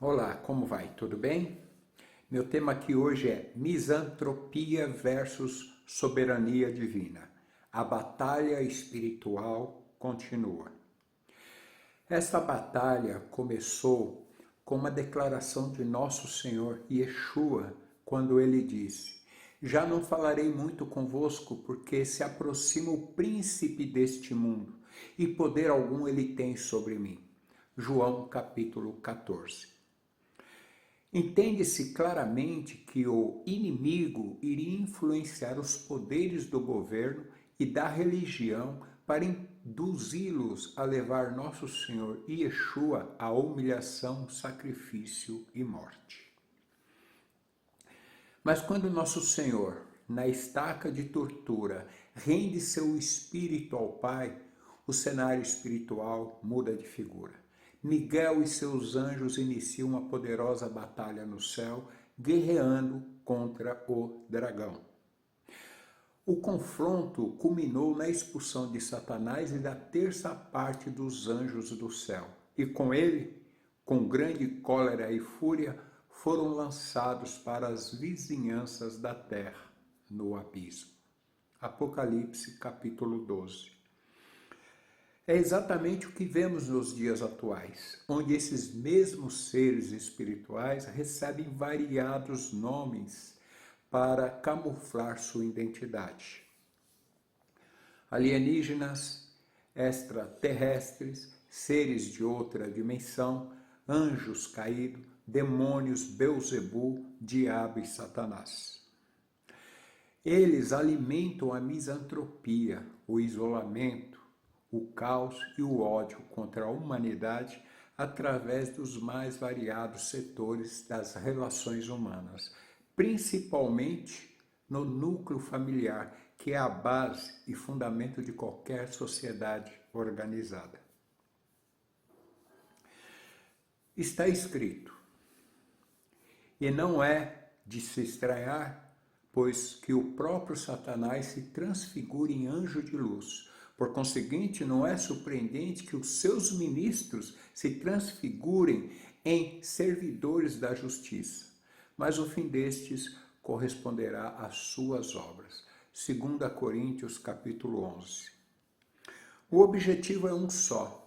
Olá, como vai? Tudo bem? Meu tema aqui hoje é misantropia versus soberania divina. A batalha espiritual continua. Esta batalha começou com uma declaração de Nosso Senhor Yeshua, quando ele disse: Já não falarei muito convosco, porque se aproxima o príncipe deste mundo, e poder algum ele tem sobre mim. João capítulo 14. Entende-se claramente que o inimigo iria influenciar os poderes do governo e da religião para induzi-los a levar Nosso Senhor Yeshua à humilhação, sacrifício e morte. Mas quando Nosso Senhor, na estaca de tortura, rende seu espírito ao Pai, o cenário espiritual muda de figura. Miguel e seus anjos iniciam uma poderosa batalha no céu, guerreando contra o dragão. O confronto culminou na expulsão de Satanás e da terça parte dos anjos do céu, e com ele, com grande cólera e fúria, foram lançados para as vizinhanças da terra, no abismo. Apocalipse capítulo 12. É exatamente o que vemos nos dias atuais, onde esses mesmos seres espirituais recebem variados nomes para camuflar sua identidade. Alienígenas, extraterrestres, seres de outra dimensão, anjos caídos, demônios, Belzebu, diabo e Satanás. Eles alimentam a misantropia, o isolamento, o caos e o ódio contra a humanidade através dos mais variados setores das relações humanas, principalmente no núcleo familiar, que é a base e fundamento de qualquer sociedade organizada. Está escrito, e não é de se estranhar, pois que o próprio Satanás se transfigure em anjo de luz. Por conseguinte, não é surpreendente que os seus ministros se transfigurem em servidores da justiça, mas o fim destes corresponderá às suas obras. 2 Coríntios capítulo 11. O objetivo é um só: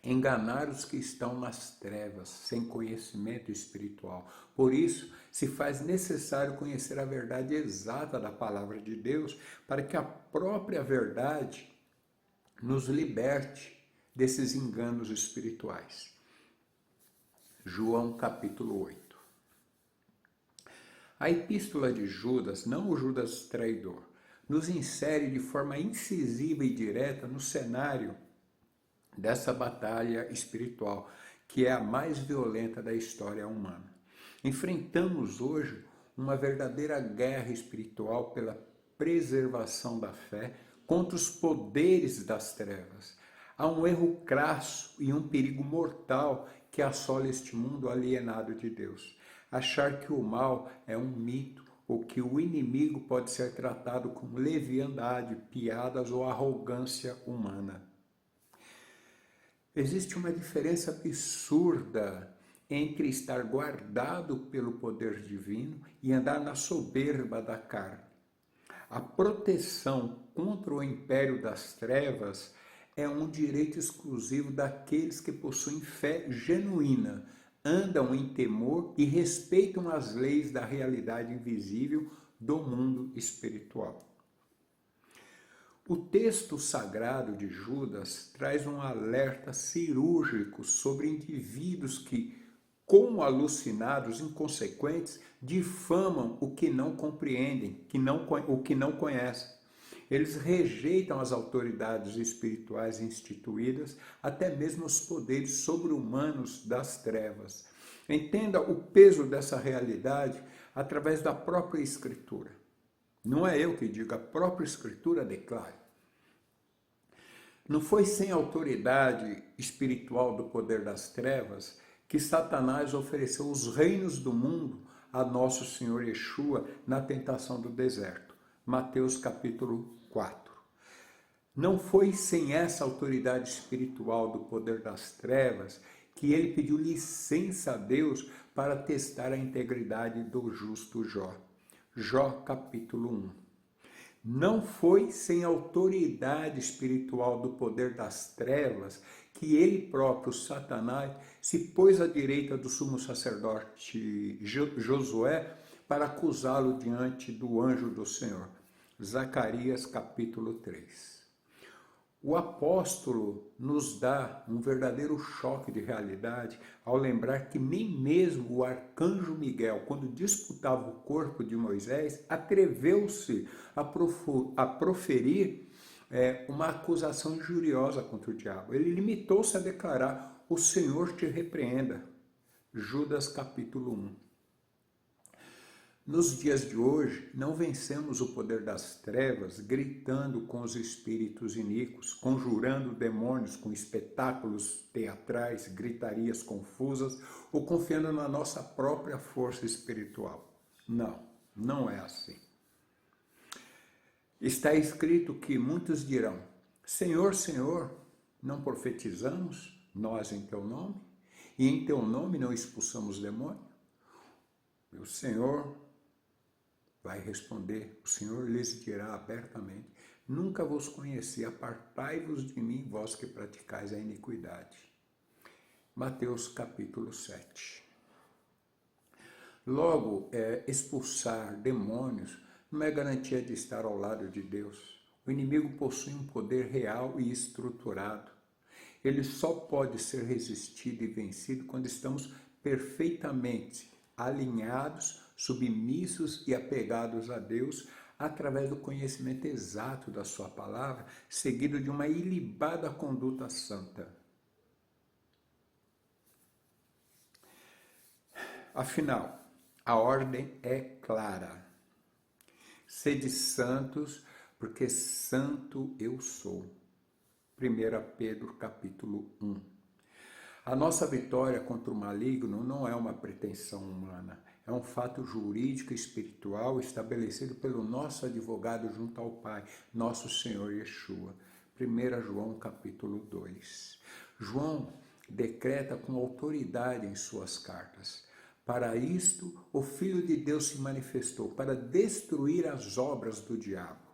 enganar os que estão nas trevas, sem conhecimento espiritual. Por isso, se faz necessário conhecer a verdade exata da palavra de Deus, para que a própria verdade nos liberte desses enganos espirituais. João capítulo 8. A epístola de Judas, não o Judas traidor, nos insere de forma incisiva e direta no cenário dessa batalha espiritual, que é a mais violenta da história humana. Enfrentamos hoje uma verdadeira guerra espiritual pela preservação da fé contra os poderes das trevas. Há um erro crasso e um perigo mortal que assola este mundo alienado de Deus. Achar que o mal é um mito ou que o inimigo pode ser tratado com leviandade, piadas ou arrogância humana. Existe uma diferença absurda entre estar guardado pelo poder divino e andar na soberba da carne. A proteção contra o império das trevas é um direito exclusivo daqueles que possuem fé genuína, andam em temor e respeitam as leis da realidade invisível do mundo espiritual. O texto sagrado de Judas traz um alerta cirúrgico sobre indivíduos que, como alucinados inconsequentes, difamam o que não compreendem, o que não conhecem. Eles rejeitam as autoridades espirituais instituídas, até mesmo os poderes sobre-humanos das trevas. Entenda o peso dessa realidade através da própria Escritura. Não é eu que digo, a própria Escritura declara. Não foi sem autoridade espiritual do poder das trevas que Satanás ofereceu os reinos do mundo a nosso Senhor Yeshua na tentação do deserto. Mateus capítulo 4. Não foi sem essa autoridade espiritual do poder das trevas que ele pediu licença a Deus para testar a integridade do justo Jó. Jó capítulo 1. Não foi sem autoridade espiritual do poder das trevas que ele próprio, Satanás, se pôs à direita do sumo sacerdote Josué para acusá-lo diante do anjo do Senhor. Zacarias capítulo 3. O apóstolo nos dá um verdadeiro choque de realidade ao lembrar que nem mesmo o arcanjo Miguel, quando disputava o corpo de Moisés, atreveu-se a proferir uma acusação injuriosa contra o diabo. Ele limitou-se a declarar: o Senhor te repreenda. Judas capítulo 1. Nos dias de hoje, não vencemos o poder das trevas gritando com os espíritos iníquos, conjurando demônios com espetáculos teatrais, gritarias confusas ou confiando na nossa própria força espiritual. Não, não é assim. Está escrito que muitos dirão: Senhor, Senhor, não profetizamos nós em teu nome? E em teu nome não expulsamos demônio? O Senhor vai responder, o Senhor lhes dirá abertamente: nunca vos conheci, apartai-vos de mim, vós que praticais a iniquidade. Mateus capítulo 7. Logo, expulsar demônios não é garantia de estar ao lado de Deus. O inimigo possui um poder real e estruturado. Ele só pode ser resistido e vencido quando estamos perfeitamente alinhados, submissos e apegados a Deus, através do conhecimento exato da sua palavra, seguido de uma ilibada conduta santa. Afinal, a ordem é clara: sede santos, porque santo eu sou. 1 Pedro capítulo 1. A nossa vitória contra o maligno não é uma pretensão humana, é um fato jurídico e espiritual estabelecido pelo nosso advogado junto ao Pai, nosso Senhor Yeshua. 1 João capítulo 2. João decreta com autoridade em suas cartas: para isto o Filho de Deus se manifestou, para destruir as obras do diabo.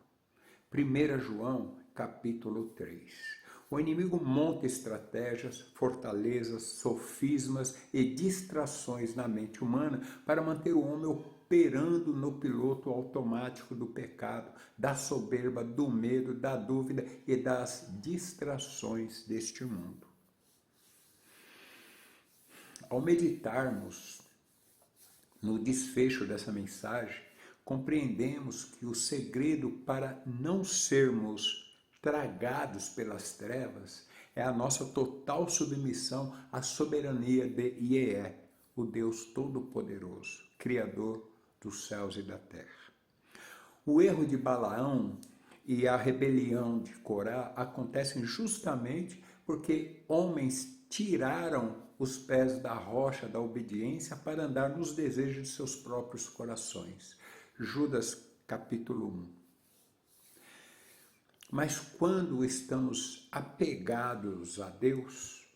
1 João capítulo 3. O inimigo monta estratégias, fortalezas, sofismas e distrações na mente humana para manter o homem operando no piloto automático do pecado, da soberba, do medo, da dúvida e das distrações deste mundo. Ao meditarmos no desfecho dessa mensagem, compreendemos que o segredo para não sermos tragados pelas trevas é a nossa total submissão à soberania de Yehé, o Deus Todo-Poderoso, Criador dos céus e da terra. O erro de Balaão e a rebelião de Corá acontecem justamente porque homens tiraram os pés da rocha da obediência para andar nos desejos de seus próprios corações. Judas capítulo 1. Mas quando estamos apegados a Deus,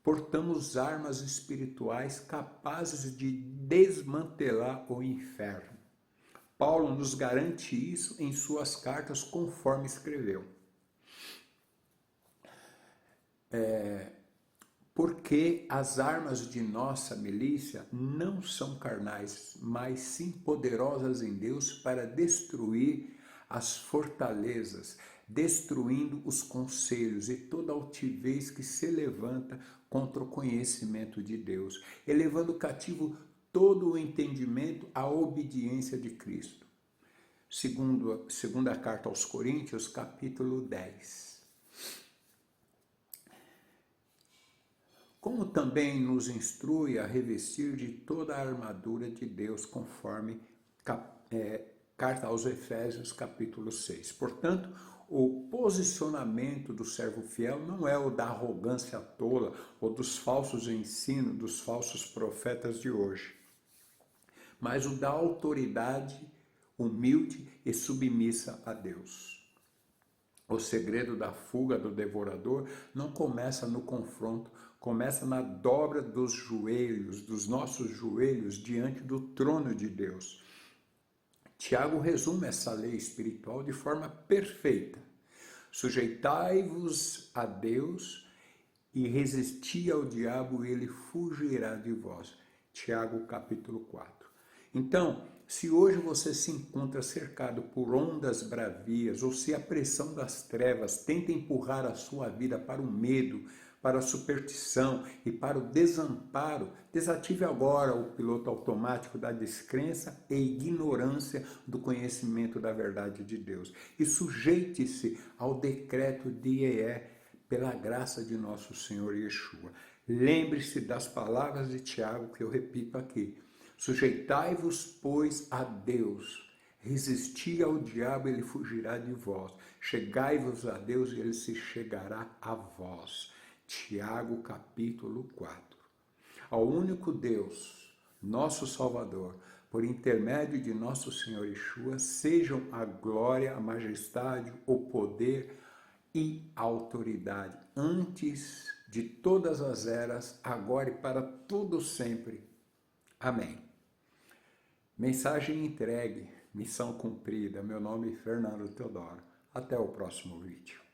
portamos armas espirituais capazes de desmantelar o inferno. Paulo nos garante isso em suas cartas, conforme escreveu. Porque as armas de nossa milícia não são carnais, mas sim poderosas em Deus para destruir as fortalezas, destruindo os conselhos e toda altivez que se levanta contra o conhecimento de Deus, elevando cativo todo o entendimento à obediência de Cristo. Segunda carta aos Coríntios, capítulo 10. Como também nos instrui a revestir de toda a armadura de Deus, conforme carta aos Efésios, capítulo 6. Portanto, o posicionamento do servo fiel não é o da arrogância tola ou dos falsos ensinos dos falsos profetas de hoje, mas o da autoridade humilde e submissa a Deus. O segredo da fuga do devorador não começa no confronto começa na dobra dos joelhos, dos nossos joelhos, diante do trono de Deus. Tiago resume essa lei espiritual de forma perfeita. Sujeitai-vos a Deus e resisti ao diabo, e ele fugirá de vós. Tiago capítulo 4. Então, se hoje você se encontra cercado por ondas bravias, ou se a pressão das trevas tenta empurrar a sua vida para o medo, para a superstição e para o desamparo, desative agora o piloto automático da descrença e ignorância do conhecimento da verdade de Deus. E sujeite-se ao decreto de Eé, pela graça de nosso Senhor Yeshua. Lembre-se das palavras de Tiago que eu repito aqui. Sujeitai-vos, pois, a Deus. Resisti ao diabo, ele fugirá de vós. Chegai-vos a Deus e ele se chegará a vós. Tiago capítulo 4. Ao único Deus, nosso Salvador, por intermédio de nosso Senhor Yeshua, sejam a glória, a majestade, o poder e a autoridade, antes de todas as eras, agora e para todo sempre. Amém. Mensagem entregue, missão cumprida. Meu nome é Fernando Teodoro. Até o próximo vídeo.